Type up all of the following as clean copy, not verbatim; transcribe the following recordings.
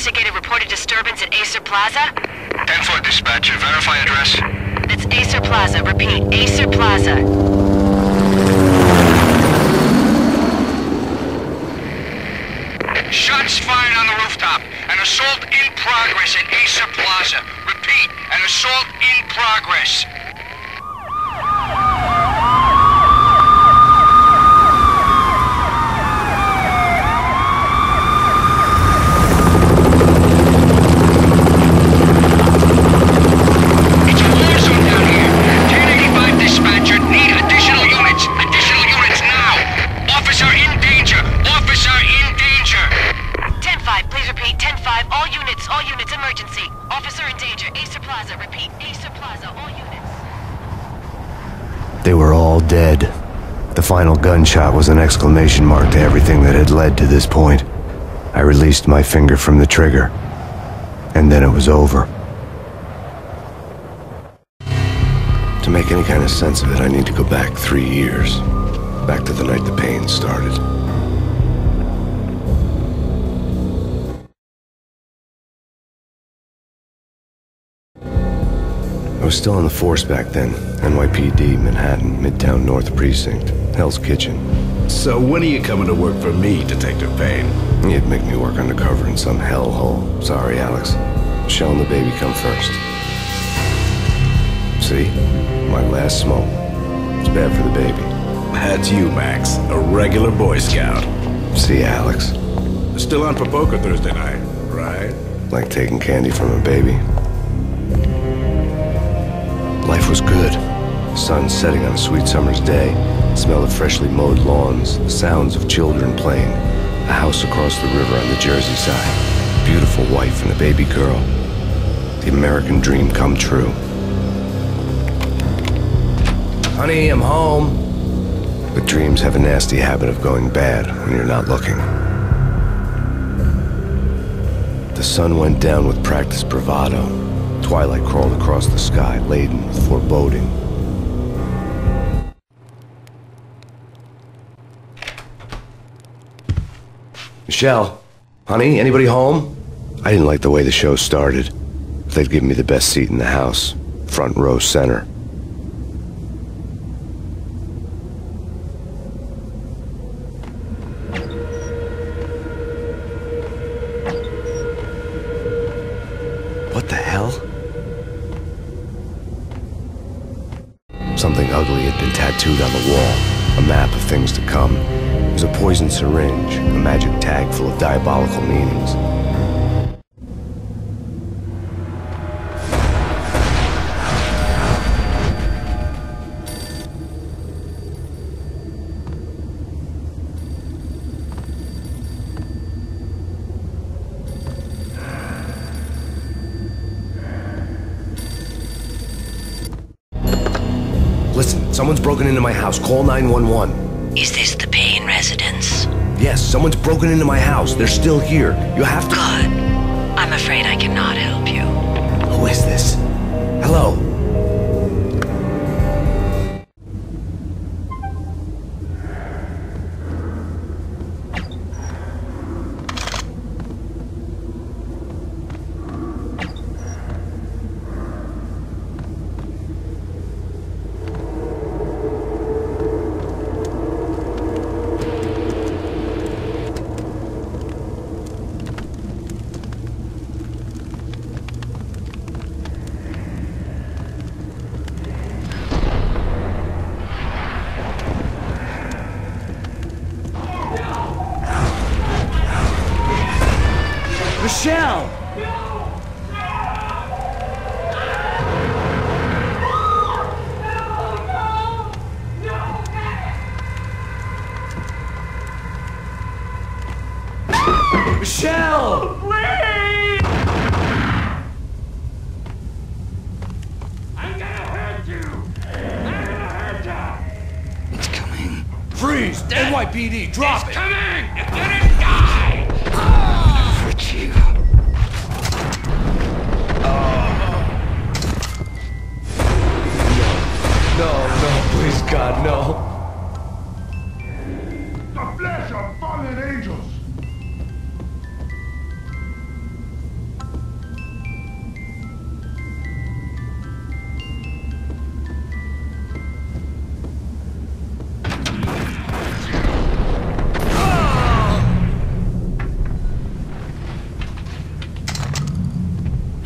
investigated reported disturbance at Acer Plaza? 10-4 dispatcher. Verify address. It's Acer Plaza. Repeat, Acer Plaza. Shots fired on the rooftop. An assault in progress at Acer Plaza. Repeat, an assault in progress. It's a war zone down here. 1085 dispatcher. Need additional units. Additional units now. Officer in danger. Officer in danger. 10-5, please repeat. 10-5, all units, emergency. Officer in danger, Acer Plaza. Repeat, Acer Plaza, all units. They were all dead. The final gunshot was an exclamation mark to everything that had led to this point. I released my finger from the trigger, and then it was over. To make any kind of sense of it, I need to go back 3 years. Back to the night the Payne started. I was still on the force back then. NYPD, Manhattan, Midtown North Precinct, Hell's Kitchen. So when are you coming to work for me, Detective Payne? You'd make me work undercover in some hellhole. Sorry, Alex. Michelle and the baby come first. See? My last smoke. It's bad for the baby. That's you, Max. A regular Boy Scout. See, Alex. Still on for poker Thursday night, right? Like taking candy from a baby. Life was good. The sun setting on a sweet summer's day. The smell of freshly mowed lawns. The sounds of children playing. A house across the river on the Jersey side. Beautiful wife and a baby girl. The American dream come true. Honey, I'm home. But dreams have a nasty habit of going bad when you're not looking. The sun went down with practiced bravado. Twilight crawled across the sky, laden with foreboding. Michelle, honey, anybody home? I didn't like the way the show started. They'd given me the best seat in the house, front row center. What the hell? Something ugly had been tattooed on the wall, a map of things to come. It was a poison syringe, a magic tag full of diabolical meanings. Listen, someone's broken into my house. Call 911. Is this the Payne residence? Yes, someone's broken into my house. They're still here. You have to... Good. I'm afraid I cannot help you. Who is this? Hello? Michelle! Michelle! Please! I'm gonna hurt you! I'm gonna hurt you! It's coming. Freeze! NYPD, drop It's it! coming! You're gonna die! Hurt you. No, please, God, no. The flesh of fallen angels!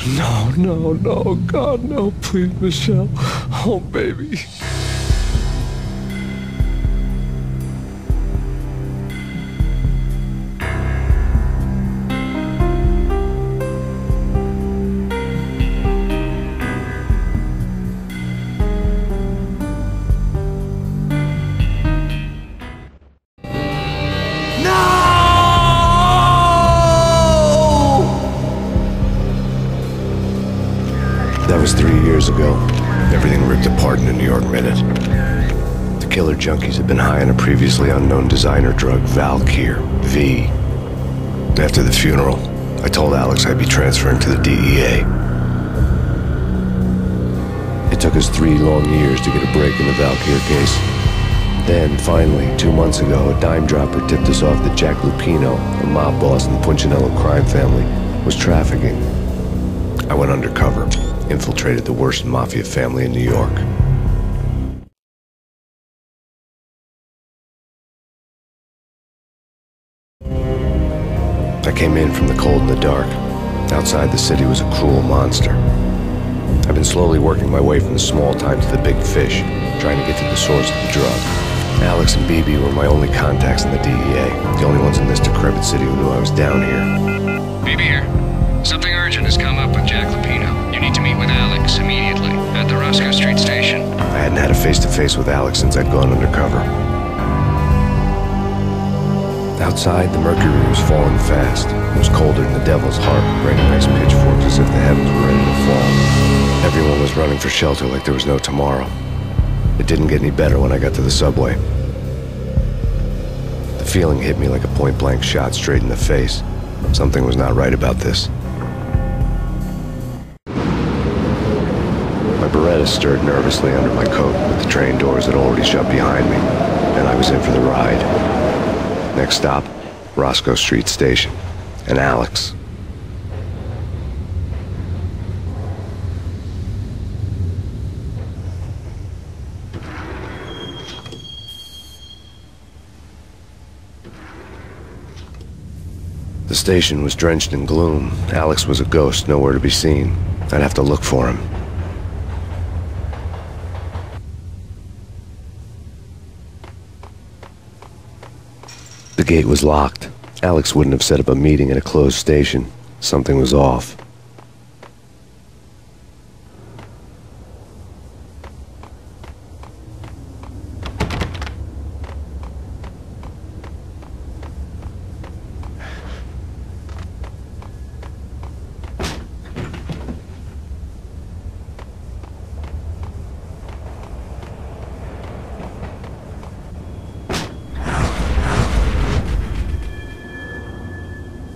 No, no, no, God, no, please, Michelle. Oh, baby. That was 3 years ago. Everything ripped apart in a New York minute. The killer junkies had been high on a previously unknown designer drug, Valkyr, V. After the funeral, I told Alex I'd be transferring to the DEA. It took us 3 long years to get a break in the Valkyr case. Then, finally, 2 months ago, a dime dropper tipped us off that Jack Lupino, a mob boss in the Punchinello crime family, was trafficking. I went undercover, infiltrated the worst mafia family in New York. I came in from the cold and the dark. Outside the city was a cruel monster. I've been slowly working my way from the small time to the big fish, trying to get to the source of the drug. Alex and BB were my only contacts in the DEA, the only ones in this decrepit city who knew I was down here. BB here. Something urgent has come up with Jack Lupino. You need to meet with Alex immediately at the Roscoe Street station. I hadn't had a face-to-face with Alex since I'd gone undercover. Outside, the mercury was falling fast. It was colder than the devil's heart, raining ice pitchforks as if the heavens were ready to fall. Everyone was running for shelter like there was no tomorrow. It didn't get any better when I got to the subway. The feeling hit me like a point-blank shot straight in the face. Something was not right about this. My Beretta stirred nervously under my coat, but the train doors had already shut behind me, and I was in for the ride. Next stop, Roscoe Street Station, and Alex. The station was drenched in gloom. Alex was a ghost, nowhere to be seen. I'd have to look for him. The gate was locked. Alex wouldn't have set up a meeting at a closed station. Something was off.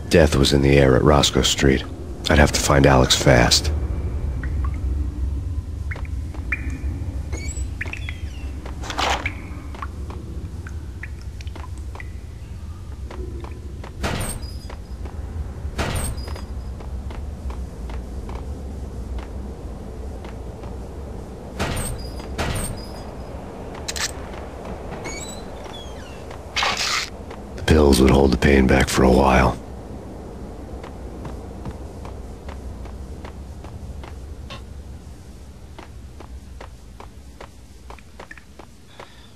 Death was in the air at Roscoe Street. I'd have to find Alex fast. The pills would hold the pain back for a while.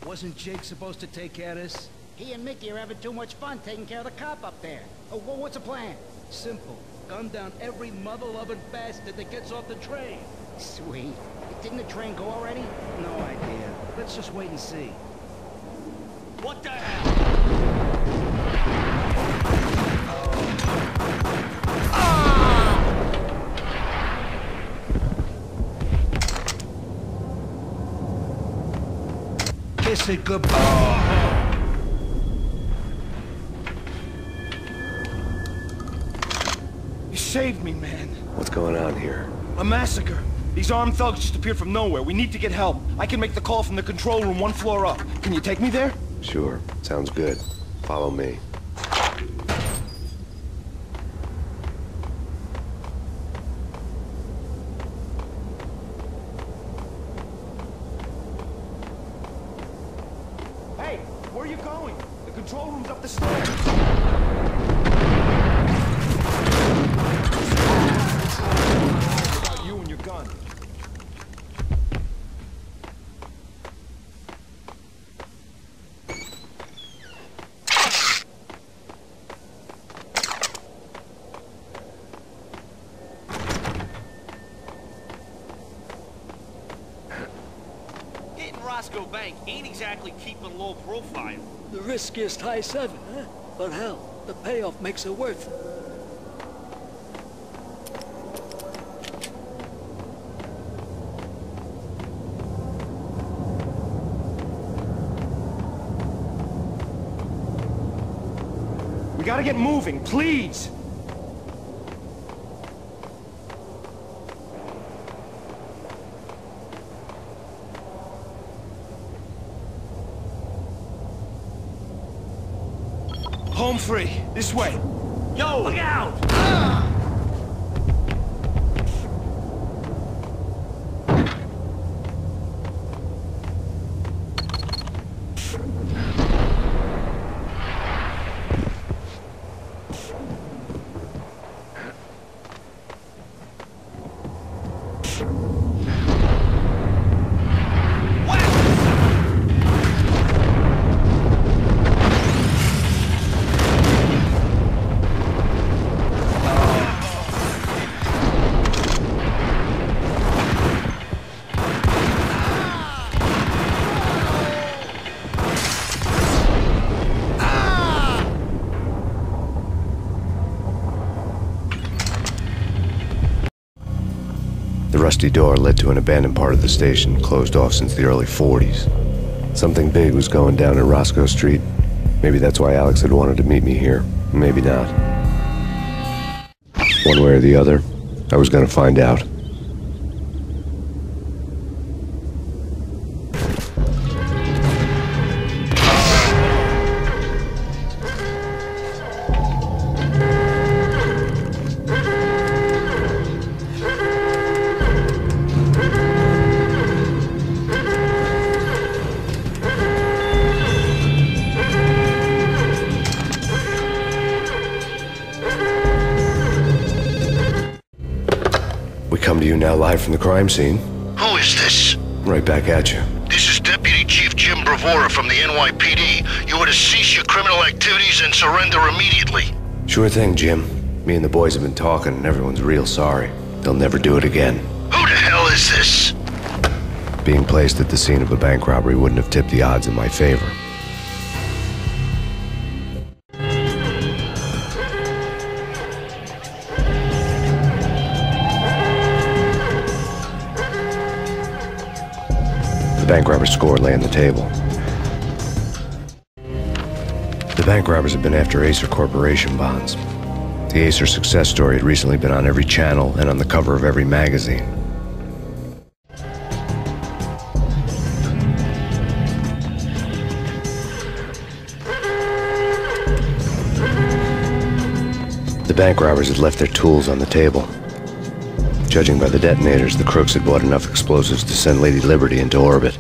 Wasn't Jake supposed to take care of this? He and Mickey are having too much fun taking care of the cop up there. Oh, well, what's the plan? Simple. Gun down every mother-loving bastard that gets off the train. Sweet. Didn't the train go already? No idea. Let's just wait and see. What the hell? Kiss it goodbye. You saved me, man. What's going on here? A massacre. These armed thugs just appeared from nowhere. We need to get help. I can make the call from the control room 1 floor up. Can you take me there? Sure. Sounds good. Follow me. Hey, where are you going? The control room's up the stairs. Roscoe Bank ain't exactly keeping low profile. The riskiest high seven, huh? But hell, the payoff makes it worth it. We gotta get moving, please! Home free. This way. Yo! Look out! The rusty door led to an abandoned part of the station, closed off since the early 40s. Something big was going down at Roscoe Street. Maybe that's why Alex had wanted to meet me here. Maybe not. One way or the other, I was gonna find out. We come to you now live from the crime scene. Who is this? Right back at you. This is Deputy Chief Jim Bravura from the NYPD. You are to cease your criminal activities and surrender immediately. Sure thing, Jim. Me and the boys have been talking and everyone's real sorry. They'll never do it again. Who the hell is this? Being placed at the scene of a bank robbery wouldn't have tipped the odds in my favor. The bank robber's score lay on the table. The bank robbers had been after Acer Corporation bonds. The Acer success story had recently been on every channel and on the cover of every magazine. The bank robbers had left their tools on the table. Judging by the detonators, the crooks had bought enough explosives to send Lady Liberty into orbit.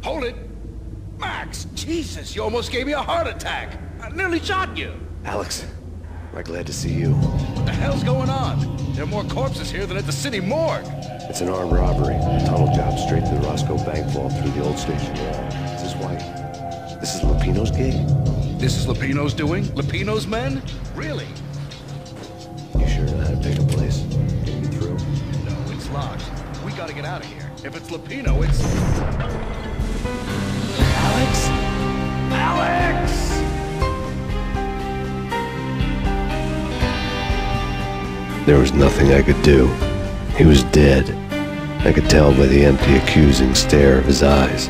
Hold it! Max! Jesus, you almost gave me a heart attack! I nearly shot you! Alex, I'm glad to see you. What the hell's going on? There are more corpses here than at the city morgue! It's an armed robbery. A tunnel job straight to the Roscoe Bank vault through the old station wall. Is this why? This is Lupino's gig? This is Lupino's doing? Lupino's men? Really? You sure know how to pick a place? Get me through? No, it's locked. We gotta get out of here. If it's Lupino, it's... Alex? Alex! There was nothing I could do. He was dead. I could tell by the empty, accusing stare of his eyes.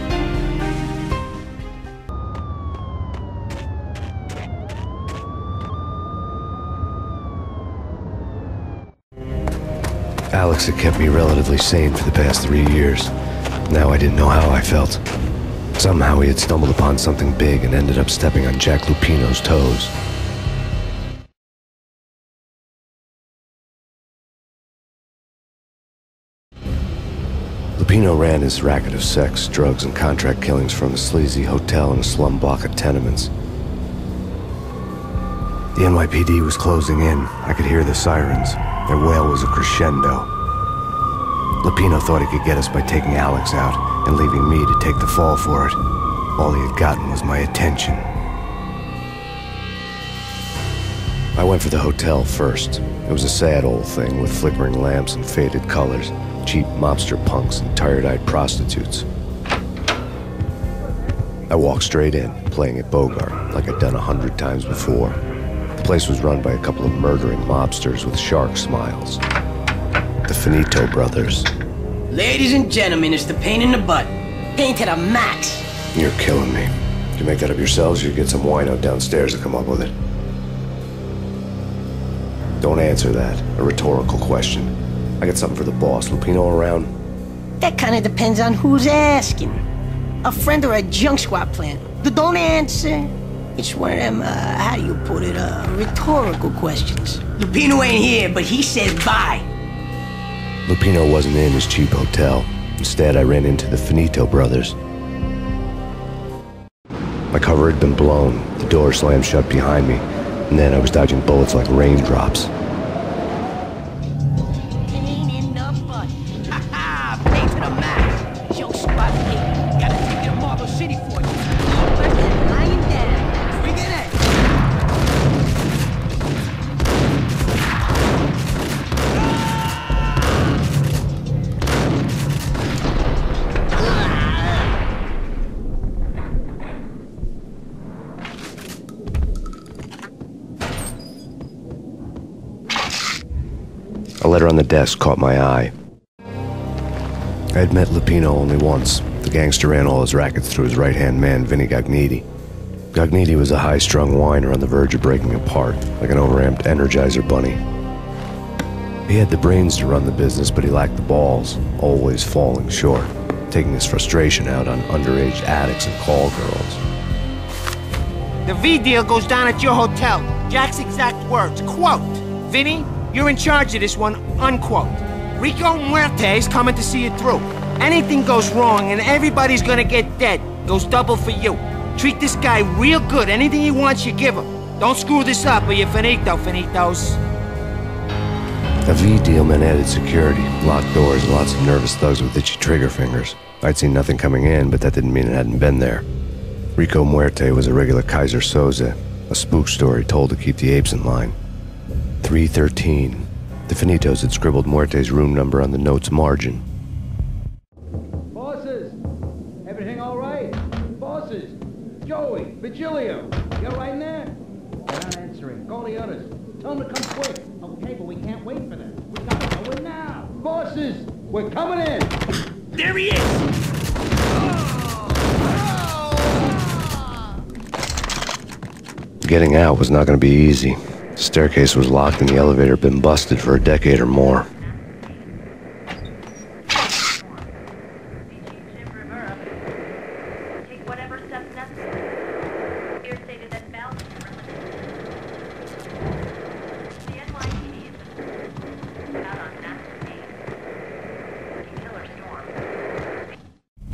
Alex had kept me relatively sane for the past 3 years. Now I didn't know how I felt. Somehow he had stumbled upon something big and ended up stepping on Jack Lupino's toes. Lupino ran his racket of sex, drugs, and contract killings from a sleazy hotel in a slum block of tenements. The NYPD was closing in. I could hear the sirens. Their wail was a crescendo. Lupino thought he could get us by taking Alex out and leaving me to take the fall for it. All he had gotten was my attention. I went for the hotel first. It was a sad old thing with flickering lamps and faded colors, cheap mobster punks and tired-eyed prostitutes. I walked straight in, playing at Bogart, like I'd done 100 times before. The place was run by a couple of murdering mobsters with shark smiles. The Finito brothers. Ladies and gentlemen, it's the Payne in the butt. Payne to the max. You're killing me. Did you make that up yourselves, or you get some wino downstairs to come up with it? Don't answer that. A rhetorical question. I got something for the boss. Lupino around? That kind of depends on who's asking. A friend or a junk squad plan. Don't answer. It's one of them, how do you put it, rhetorical questions. Lupino ain't here, but he said bye. Lupino wasn't in his cheap hotel. Instead, I ran into the Finito brothers. My cover had been blown. The door slammed shut behind me. And then I was dodging bullets like raindrops. Payne in the butt. Ha ha! Payne to the max. Junk squad Payne. Gotta take it to Marble City for you. Lying down. Bring it in. A letter on the desk caught my eye. I had met Lupino only once. The gangster ran all his rackets through his right-hand man, Vinny Gagniti. Gagniti was a high-strung whiner on the verge of breaking apart, like an overamped Energizer bunny. He had the brains to run the business, but he lacked the balls, always falling short, taking his frustration out on underage addicts and call girls. The V deal goes down at your hotel. Jack's exact words, quote, "Vinny, you're in charge of this one," unquote. Rico Muerte's coming to see it through. Anything goes wrong and everybody's gonna get dead. Goes double for you. Treat this guy real good. Anything he wants, you give him. Don't screw this up or you're finito, finitos. A V deal meant added security, locked doors, and lots of nervous thugs with itchy trigger fingers. I'd seen nothing coming in, but that didn't mean it hadn't been there. Rico Muerte was a regular Kaiser Soze, a spook story told to keep the apes in line. 313. The Finitos had scribbled Muerte's room number on the note's margin. Bosses! Everything all right? Bosses! Joey! Vigilio! You all right in there? They're not answering. Call the others. Tell them to come quick. Okay, but we can't wait for them. We gotta go in now. Bosses! We're coming in! There he is! Getting out was not going to be easy. The staircase was locked and the elevator had been busted for a decade or more.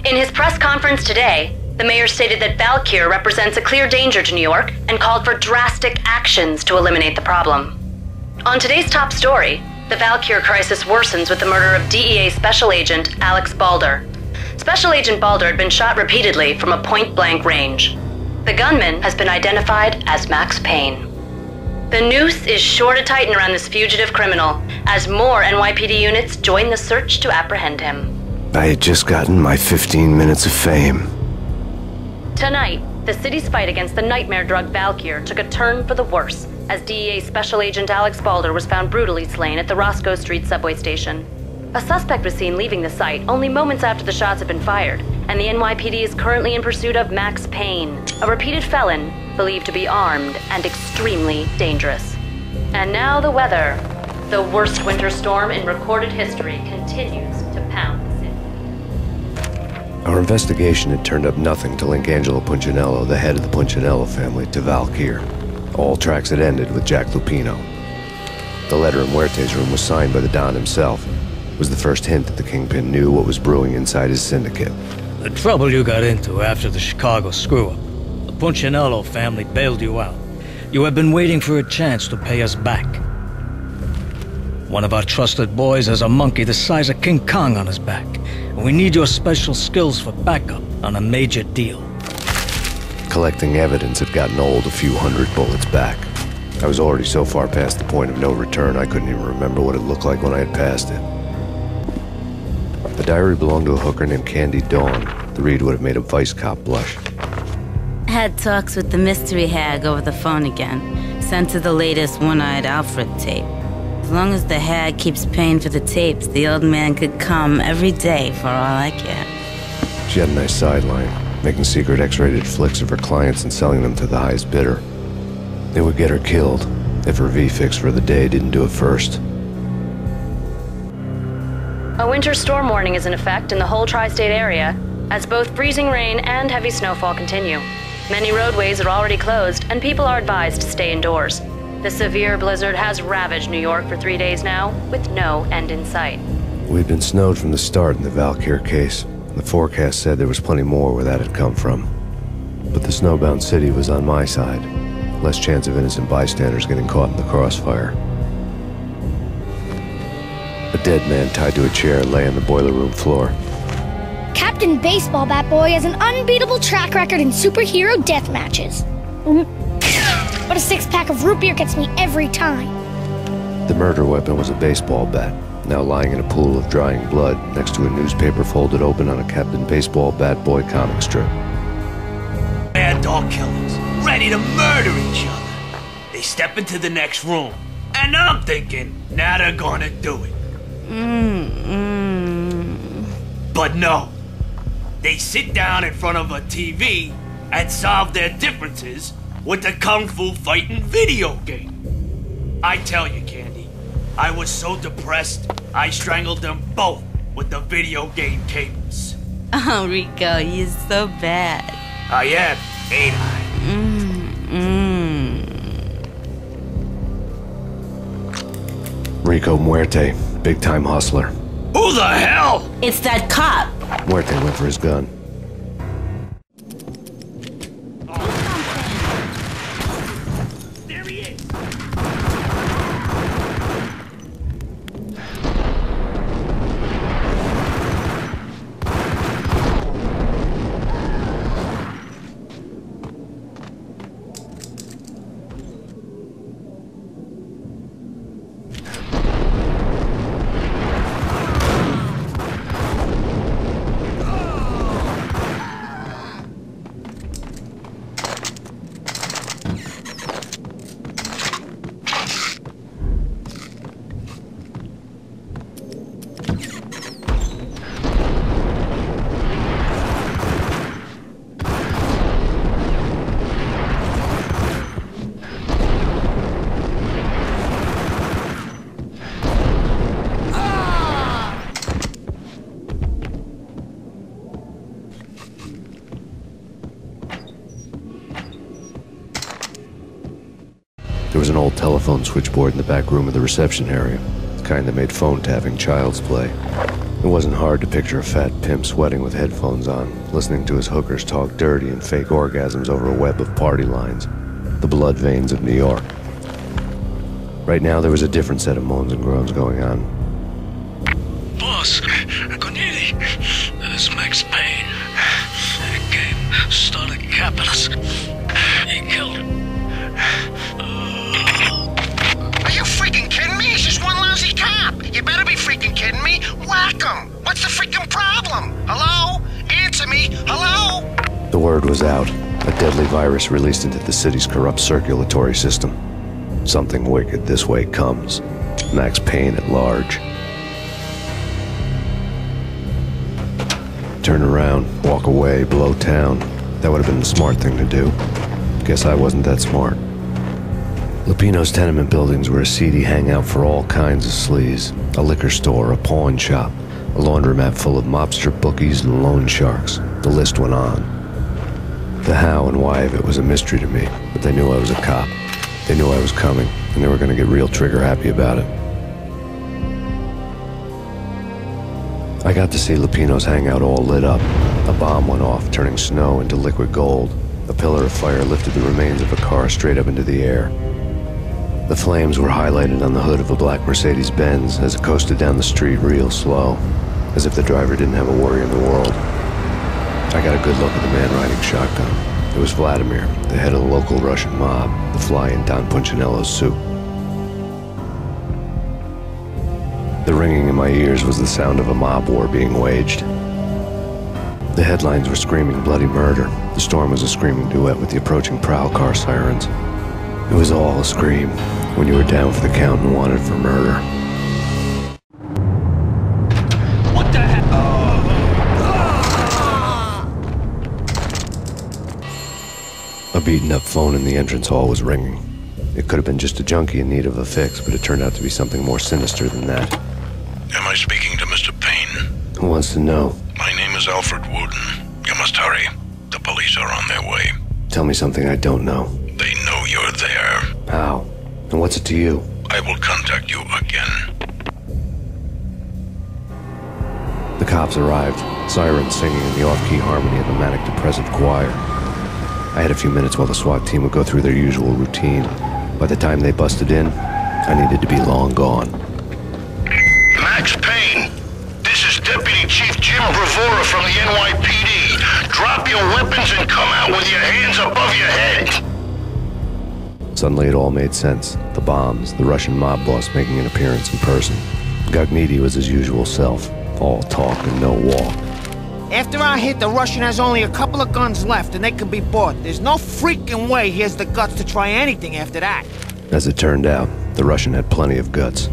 In his press conference today, the mayor stated that Valkyr represents a clear danger to New York and called for drastic actions to eliminate the problem. On today's top story, the Valkyr crisis worsens with the murder of DEA Special Agent Alex Balder. Special Agent Balder had been shot repeatedly from a point-blank range. The gunman has been identified as Max Payne. The noose is sure to tighten around this fugitive criminal as more NYPD units join the search to apprehend him. I had just gotten my 15 minutes of fame. Tonight, the city's fight against the nightmare drug Valkyr took a turn for the worse as DEA Special Agent Alex Balder was found brutally slain at the Roscoe Street subway station. A suspect was seen leaving the site only moments after the shots had been fired, and the NYPD is currently in pursuit of Max Payne, a repeated felon believed to be armed and extremely dangerous. And now the weather. The worst winter storm in recorded history continues to pound the city. Our investigation had turned up nothing to link Angelo Punchinello, the head of the Punchinello family, to Valkyr. All tracks had ended with Jack Lupino. The letter in Muerte's room was signed by the Don himself. was the first hint that the Kingpin knew what was brewing inside his syndicate. The trouble you got into after the Chicago screw-up. The Punchinello family bailed you out. You have been waiting for a chance to pay us back. One of our trusted boys has a monkey the size of King Kong on his back. And we need your special skills for backup on a major deal. Collecting evidence had gotten old a few hundred bullets back. I was already so far past the point of no return I couldn't even remember what it looked like when I had passed it. The diary belonged to a hooker named Candy Dawn. The read would have made a vice cop blush. Had talks with the mystery hag over the phone again. Sent her the latest One-Eyed Alfred tape. As long as the hag keeps paying for the tapes, the old man could come every day for all I care. She had a nice sideline, making secret X-rated flicks of her clients and selling them to the highest bidder. They would get her killed if her V-fix for the day didn't do it first. A winter storm warning is in effect in the whole tri-state area, as both freezing rain and heavy snowfall continue. Many roadways are already closed, and people are advised to stay indoors. The severe blizzard has ravaged New York for 3 days now, with no end in sight. We'd been snowed from the start in the Valkyr case. The forecast said there was plenty more where that had come from. But the snowbound city was on my side. Less chance of innocent bystanders getting caught in the crossfire. A dead man tied to a chair lay on the boiler room floor. Captain Baseball Bat Boy has an unbeatable track record in superhero death matches. But a six-pack of root beer gets me every time. The murder weapon was a baseball bat, now lying in a pool of drying blood next to a newspaper folded open on a Captain Baseball Bat Boy comic strip. Mad dog killers, ready to murder each other. They step into the next room, and I'm thinking, now they're gonna do it. But no. They sit down in front of a TV and solve their differences with the Kung Fu fighting video game. I tell you, Candy, I was so depressed, I strangled them both with the video game cables. Oh, Rico, you're so bad. I am, ain't I? Rico Muerte, big-time hustler. Who the hell? It's that cop. Muerte went for his gun. There he is. There was an old telephone switchboard in the back room of the reception area, the kind that made phone tapping child's play. It wasn't hard to picture a fat pimp sweating with headphones on, listening to his hookers talk dirty and fake orgasms over a web of party lines, the blood veins of New York. Right now there was a different set of moans and groans going on. Boss, Goodnses, this is Max Payne. That game started capping us. He killed him. Are you freaking kidding me? He's just one lousy cop. You better be freaking kidding me. Whack him. What's the freaking problem? Hello? Answer me. Hello? The word was out. A deadly virus released into the city's corrupt circulatory system. Something wicked this way comes. Max Payne at large. Turn around, walk away, blow town. That would have been the smart thing to do. Guess I wasn't that smart. Lupino's tenement buildings were a seedy hangout for all kinds of sleaze. A liquor store, a pawn shop, a laundromat full of mobster bookies and loan sharks. The list went on. The how and why of it was a mystery to me, but they knew I was a cop. They knew I was coming, and they were going to get real trigger happy about it. I got to see Lupino's hangout all lit up. A bomb went off, turning snow into liquid gold. A pillar of fire lifted the remains of a car straight up into the air. The flames were highlighted on the hood of a black Mercedes-Benz as it coasted down the street real slow, as if the driver didn't have a worry in the world. I got a good look at the man riding shotgun. It was Vladimir, the head of the local Russian mob, the fly in Don Punchinello's soup. The ringing in my ears was the sound of a mob war being waged. The headlines were screaming bloody murder. The storm was a screaming duet with the approaching prowl car sirens. It was all a scream when you were down for the count and wanted for murder. What the heck? A beaten-up phone in the entrance hall was ringing. It could have been just a junkie in need of a fix, but it turned out to be something more sinister than that. Am I speaking to Mr. Payne? Who wants to know? My name is Alfred Wooden. You must hurry. The police are on their way. Tell me something I don't know. They know you're there. How? And what's it to you? I will contact you again. The cops arrived, sirens singing in the off-key harmony of a manic-depressive choir. I had a few minutes while the SWAT team would go through their usual routine. By the time they busted in, I needed to be long gone. Max Payne, this is Deputy Chief Jim Bravura from the NYPD. Drop your weapons and come out with your hands above your head. Suddenly it all made sense. The bombs, the Russian mob boss making an appearance in person. Gognidi was his usual self, all talk and no walk. After our hit, the Russian has only a couple of guns left and they can be bought. There's no freaking way he has the guts to try anything after that. As it turned out, the Russian had plenty of guts.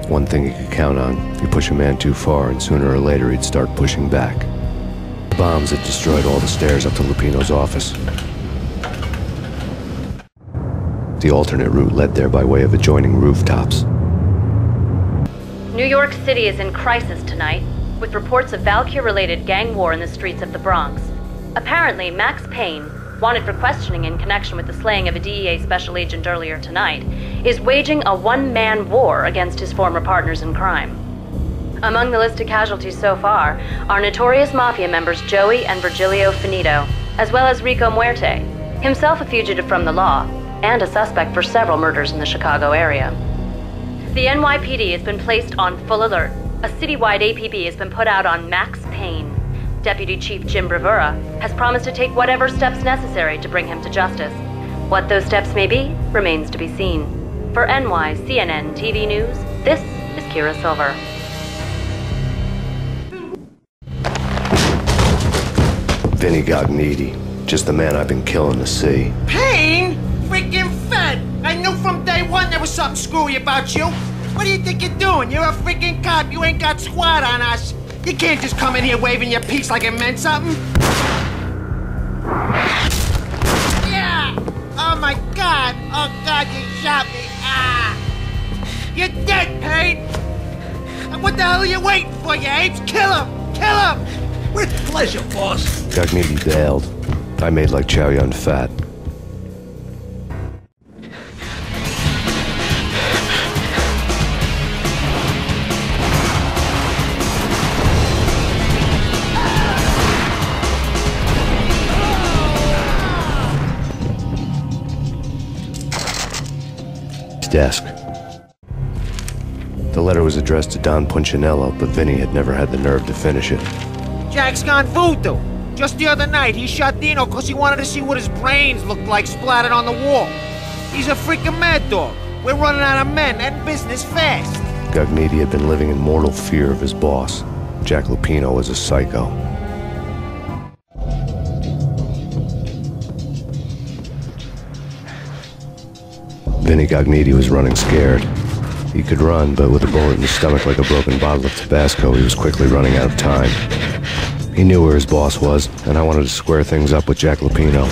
One thing you could count on, you push a man too far and sooner or later he'd start pushing back. The bombs had destroyed all the stairs up to Lupino's office. The alternate route led there by way of adjoining rooftops. New York City is in crisis tonight, with reports of Valkyr-related gang war in the streets of the Bronx. Apparently, Max Payne, wanted for questioning in connection with the slaying of a DEA special agent earlier tonight, is waging a one-man war against his former partners in crime. Among the listed casualties so far are notorious mafia members Joey and Virgilio Finito, as well as Rico Muerte, himself a fugitive from the law, and a suspect for several murders in the Chicago area. The NYPD has been placed on full alert. A citywide APB has been put out on Max Payne. Deputy Chief Jim Bravura has promised to take whatever steps necessary to bring him to justice. What those steps may be remains to be seen. For NYCNN TV News, this is Kira Silver. Vinny Gognidi, just the man I've been killing to see. Payne? Freaking fed! I knew from day one there was something screwy about you. What do you think you're doing? You're a freaking cop. You ain't got squat on us. You can't just come in here waving your piece like it meant something. Yeah! Oh my God! Oh God, you shot me! Ah! You're dead, Payne! And what the hell are you waiting for, you apes? Kill him! Kill him! With pleasure, boss. Gognidi bailed. I made like Chow Yun Fat. Desk. The letter was addressed to Don Punchinello, but Vinny had never had the nerve to finish it. Jack's gone voodoo. Just the other night, he shot Dino because he wanted to see what his brains looked like splattered on the wall. He's a freaking mad dog. We're running out of men and business fast. Gognidi had been living in mortal fear of his boss. Jack Lupino was a psycho. Vinny Gognidi was running scared. He could run, but with a bullet in his stomach like a broken bottle of Tabasco, he was quickly running out of time. He knew where his boss was, and I wanted to square things up with Jack Lupino.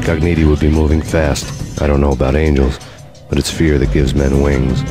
Gognidi would be moving fast. I don't know about angels, but it's fear that gives men wings.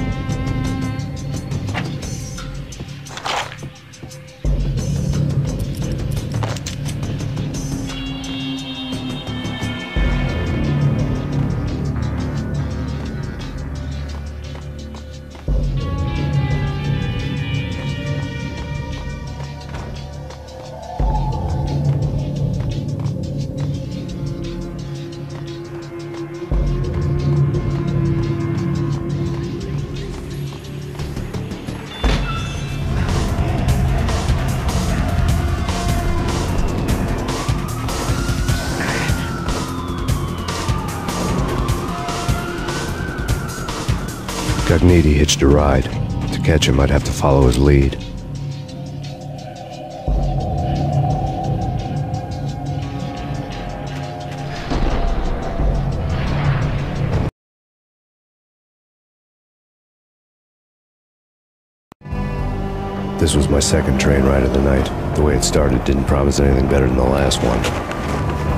Goodnses hitched a ride. To catch him, I'd have to follow his lead. This was my second train ride of the night. The way it started didn't promise anything better than the last one.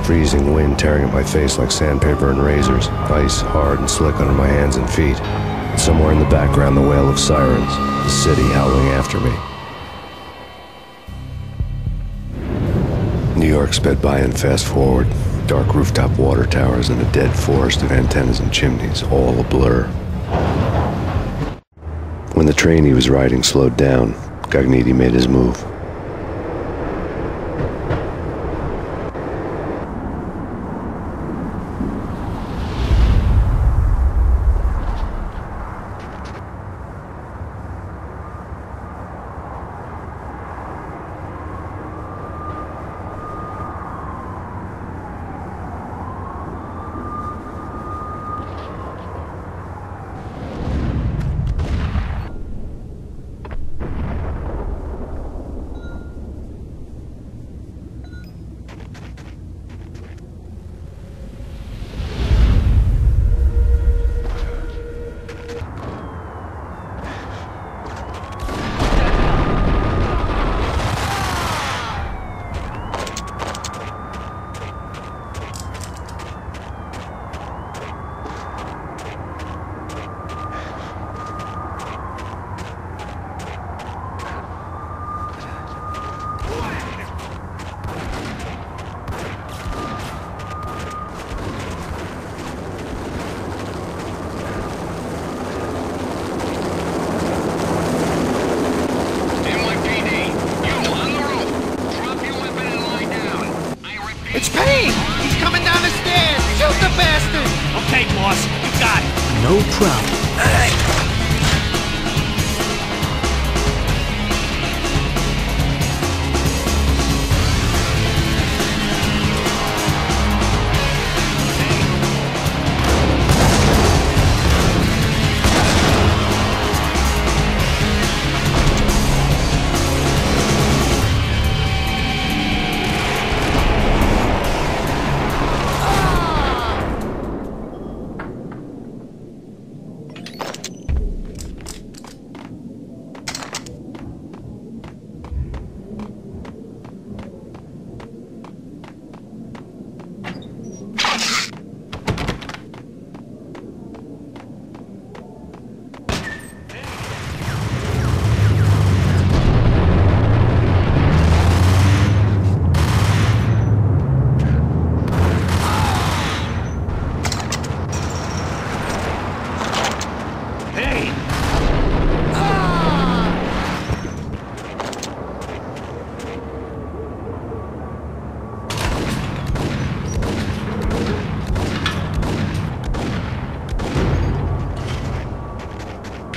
Freezing wind tearing at my face like sandpaper and razors, ice hard and slick under my hands and feet. And somewhere in the background, the wail of sirens, the city howling after me. New York sped by in fast forward. Dark rooftop water towers and a dead forest of antennas and chimneys, all a blur. When the train he was riding slowed down, Goodnses made his move. It's Payne! He's coming down the stairs! Shoot the bastard! Okay, boss, you got it. No problem.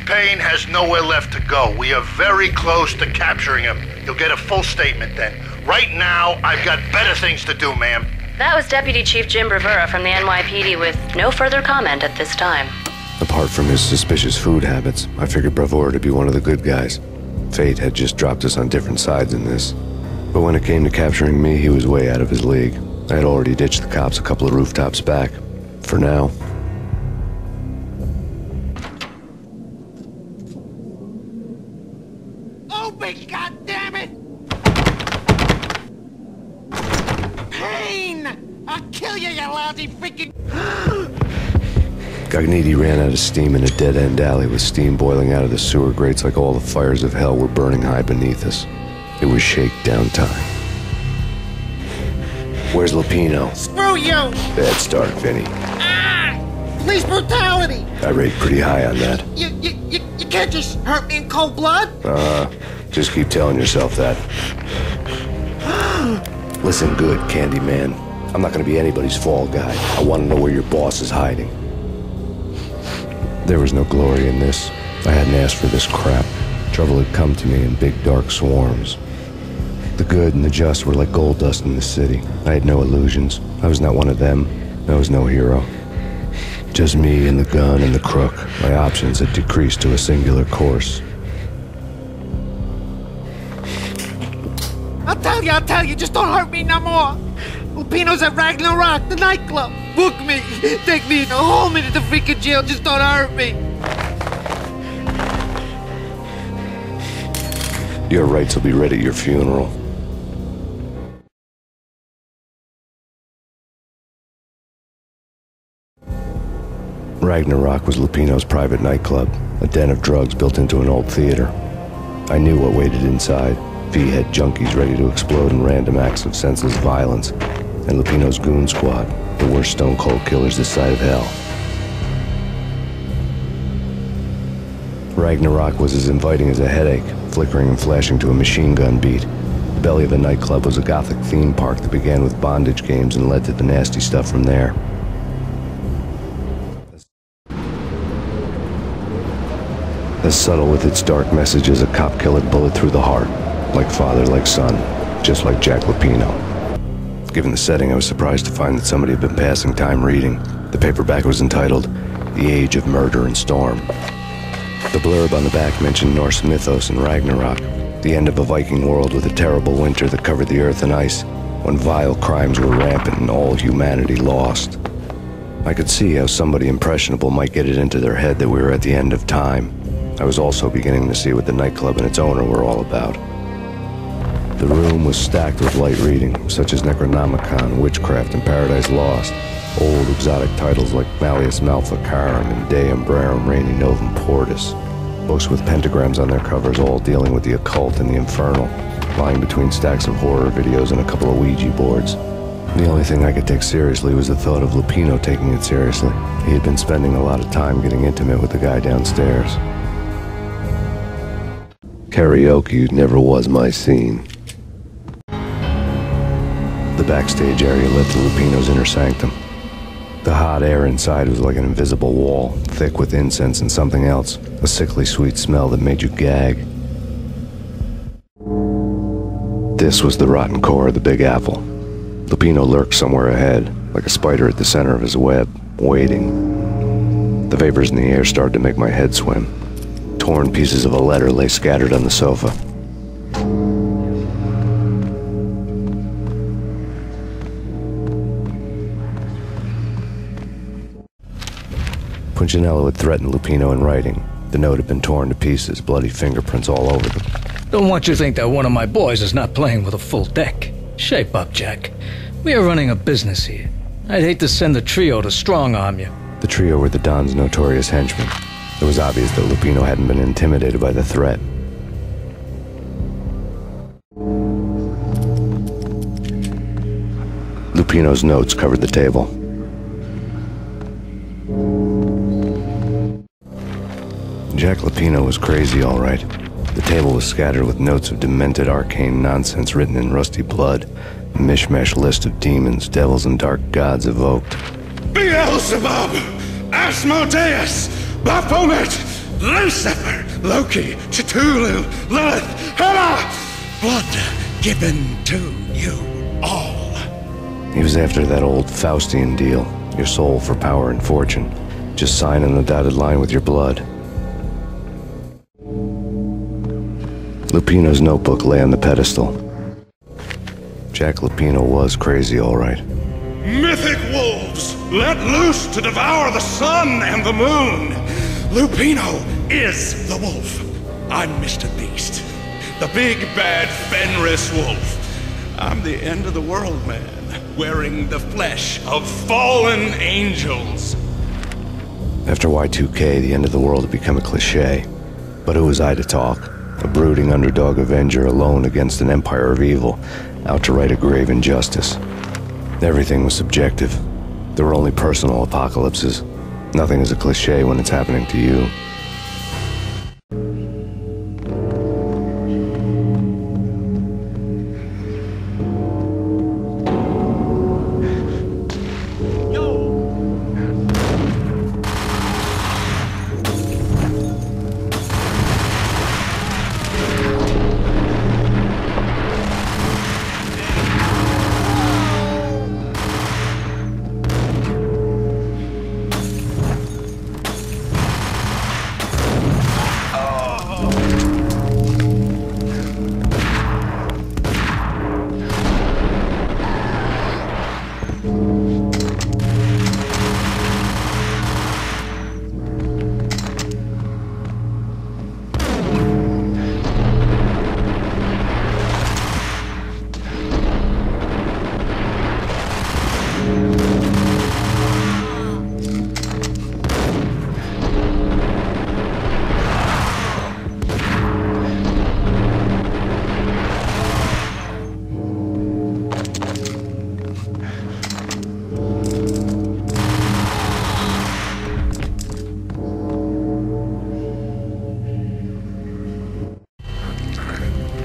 Payne has nowhere left to go. We are very close to capturing him. You'll get a full statement then. Right now, I've got better things to do, ma'am. That was Deputy Chief Jim Rivera from the NYPD with no further comment at this time. Apart from his suspicious food habits, I figured Bravura to be one of the good guys. Fate had just dropped us on different sides in this. But when it came to capturing me, he was way out of his league. I had already ditched the cops a couple of rooftops back. For now. Open, goddammit! Payne! I'll kill you, you lousy freaking... Goodnses ran out of steam in a dead-end alley with steam boiling out of the sewer grates like all the fires of hell were burning high beneath us. It was shakedown time. Where's Lupino? Screw you! Bad start, Vinny. Police brutality! I rate pretty high on that. You can't just hurt me in cold blood? Just keep telling yourself that. Listen good, Candyman. I'm not gonna be anybody's fall guy. I want to know where your boss is hiding. There was no glory in this. I hadn't asked for this crap. Trouble had come to me in big dark swarms. The good and the just were like gold dust in the city. I had no illusions. I was not one of them. I was no hero. Just me and the gun and the crook. My options had decreased to a singular course. I'll tell you, just don't hurt me no more. Lupino's at Ragnarok, the nightclub. Book me, take me, hold me to the freaking jail, just don't hurt me. Your rights will be read at your funeral. Ragnarok was Lupino's private nightclub, a den of drugs built into an old theater. I knew what waited inside. V-head junkies ready to explode in random acts of senseless violence, and Lupino's goon squad, the worst stone-cold killers this side of hell. Ragnarok was as inviting as a headache, flickering and flashing to a machine gun beat. The belly of the nightclub was a gothic theme park that began with bondage games and led to the nasty stuff from there. As subtle with its dark message as a cop-killer bullet through the heart. Like father, like son, just like Jack Lupino. Given the setting, I was surprised to find that somebody had been passing time reading. The paperback was entitled, The Age of Murder and Storm. The blurb on the back mentioned Norse mythos and Ragnarok, the end of a Viking world with a terrible winter that covered the earth in ice, when vile crimes were rampant and all humanity lost. I could see how somebody impressionable might get it into their head that we were at the end of time. I was also beginning to see what the nightclub and its owner were all about. The room was stacked with light reading, such as Necronomicon, Witchcraft, and Paradise Lost. Old exotic titles like Malleus Maleficarum and De Umbrarum Reini Novum Portus. Books with pentagrams on their covers, all dealing with the occult and the infernal, lying between stacks of horror videos and a couple of Ouija boards. The only thing I could take seriously was the thought of Lupino taking it seriously. He had been spending a lot of time getting intimate with the guy downstairs. Karaoke never was my scene. The backstage area led to Lupino's inner sanctum. The hot air inside was like an invisible wall, thick with incense and something else, a sickly sweet smell that made you gag. This was the rotten core of the Big Apple. Lupino lurked somewhere ahead, like a spider at the center of his web, waiting. The vapors in the air started to make my head swim. Torn pieces of a letter lay scattered on the sofa. Punchinello had threatened Lupino in writing. The note had been torn to pieces, bloody fingerprints all over them. Don't want you to think that one of my boys is not playing with a full deck. Shape up, Jack. We are running a business here. I'd hate to send the trio to strong-arm you. The trio were the Don's notorious henchmen. It was obvious that Lupino hadn't been intimidated by the threat. Lupino's notes covered the table. Jack Lupino was crazy, all right. The table was scattered with notes of demented arcane nonsense written in rusty blood. A mishmash list of demons, devils, and dark gods evoked. Beelzebub! Asmodeus! Baphomet! Lucifer! Loki! Cthulhu! Lilith! Hela! Blood given to you all. He was after that old Faustian deal. Your soul for power and fortune. Just sign on the dotted line with your blood. Lupino's notebook lay on the pedestal. Jack Lupino was crazy, all right. Mythic wolves, let loose to devour the sun and the moon. Lupino is the wolf. I'm Mr. Beast, the big bad Fenris wolf. I'm the end of the world man, wearing the flesh of fallen angels. After Y2K, the end of the world had become a cliche. But who was I to talk? A brooding underdog avenger alone against an empire of evil, out to right a grave injustice. Everything was subjective. There were only personal apocalypses. Nothing is a cliche when it's happening to you.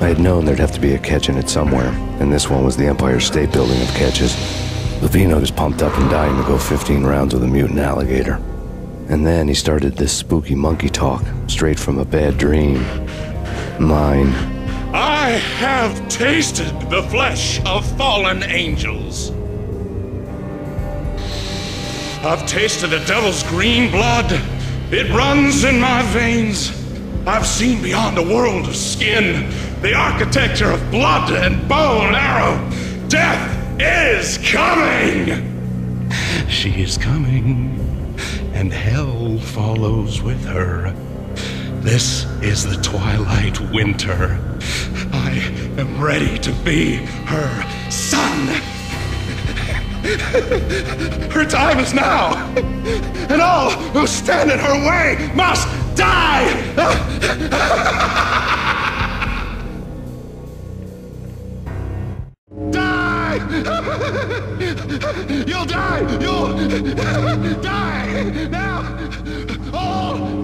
I had known there'd have to be a catch in it somewhere, and this one was the Empire State Building of catches. Lupino was pumped up and dying to go 15 rounds with a mutant alligator. And then he started this spooky monkey talk, straight from a bad dream. Mine. I have tasted the flesh of fallen angels. I've tasted the devil's green blood. It runs in my veins. I've seen beyond a world of skin, the architecture of blood and bow and arrow. Death is coming! She is coming, and hell follows with her. This is the twilight winter. I am ready to be her son. Her time is now, and all who stand in her way must die! Die! You'll die! You'll die! Now! Oh!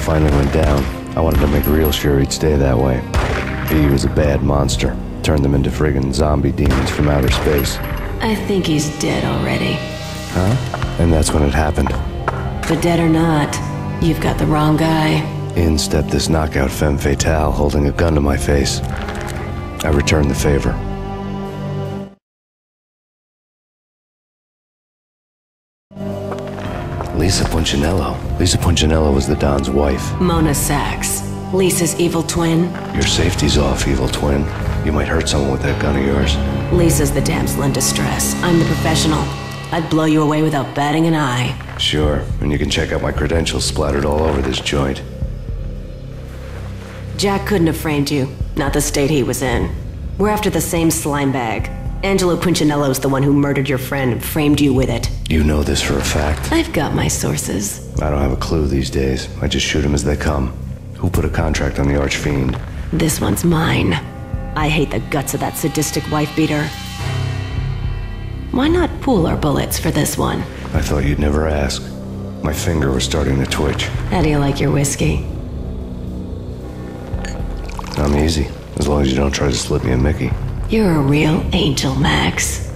Finally went down. I wanted to make real sure he'd stay that way. He was a bad monster. Turned them into friggin' zombie demons from outer space. I think he's dead already. Huh? And that's when it happened. But dead or not, you've got the wrong guy. In stepped this knockout femme fatale, holding a gun to my face. I returned the favor. Lisa Punchinello. Lisa Punchinello was the Don's wife. Mona Sachs. Lisa's evil twin. Your safety's off, evil twin. You might hurt someone with that gun of yours. Lisa's the damsel in distress. I'm the professional. I'd blow you away without batting an eye. Sure, and you can check out my credentials splattered all over this joint. Jack couldn't have framed you. Not the state he was in. We're after the same slime bag. Angelo Punchinello's the one who murdered your friend and framed you with it. You know this for a fact? I've got my sources. I don't have a clue these days. I just shoot them as they come. Who put a contract on the Archfiend? This one's mine. I hate the guts of that sadistic wife-beater. Why not pool our bullets for this one? I thought you'd never ask. My finger was starting to twitch. How do you like your whiskey? I'm easy, as long as you don't try to slip me a Mickey. You're a real angel, Max.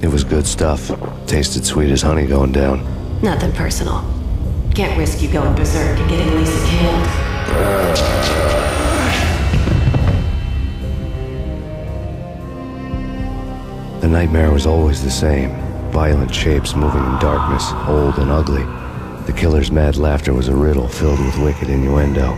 It was good stuff. Tasted sweet as honey going down. Nothing personal. Can't risk you going berserk and getting Lisa killed. The nightmare was always the same. Violent shapes moving in darkness, old and ugly. The killer's mad laughter was a riddle filled with wicked innuendo.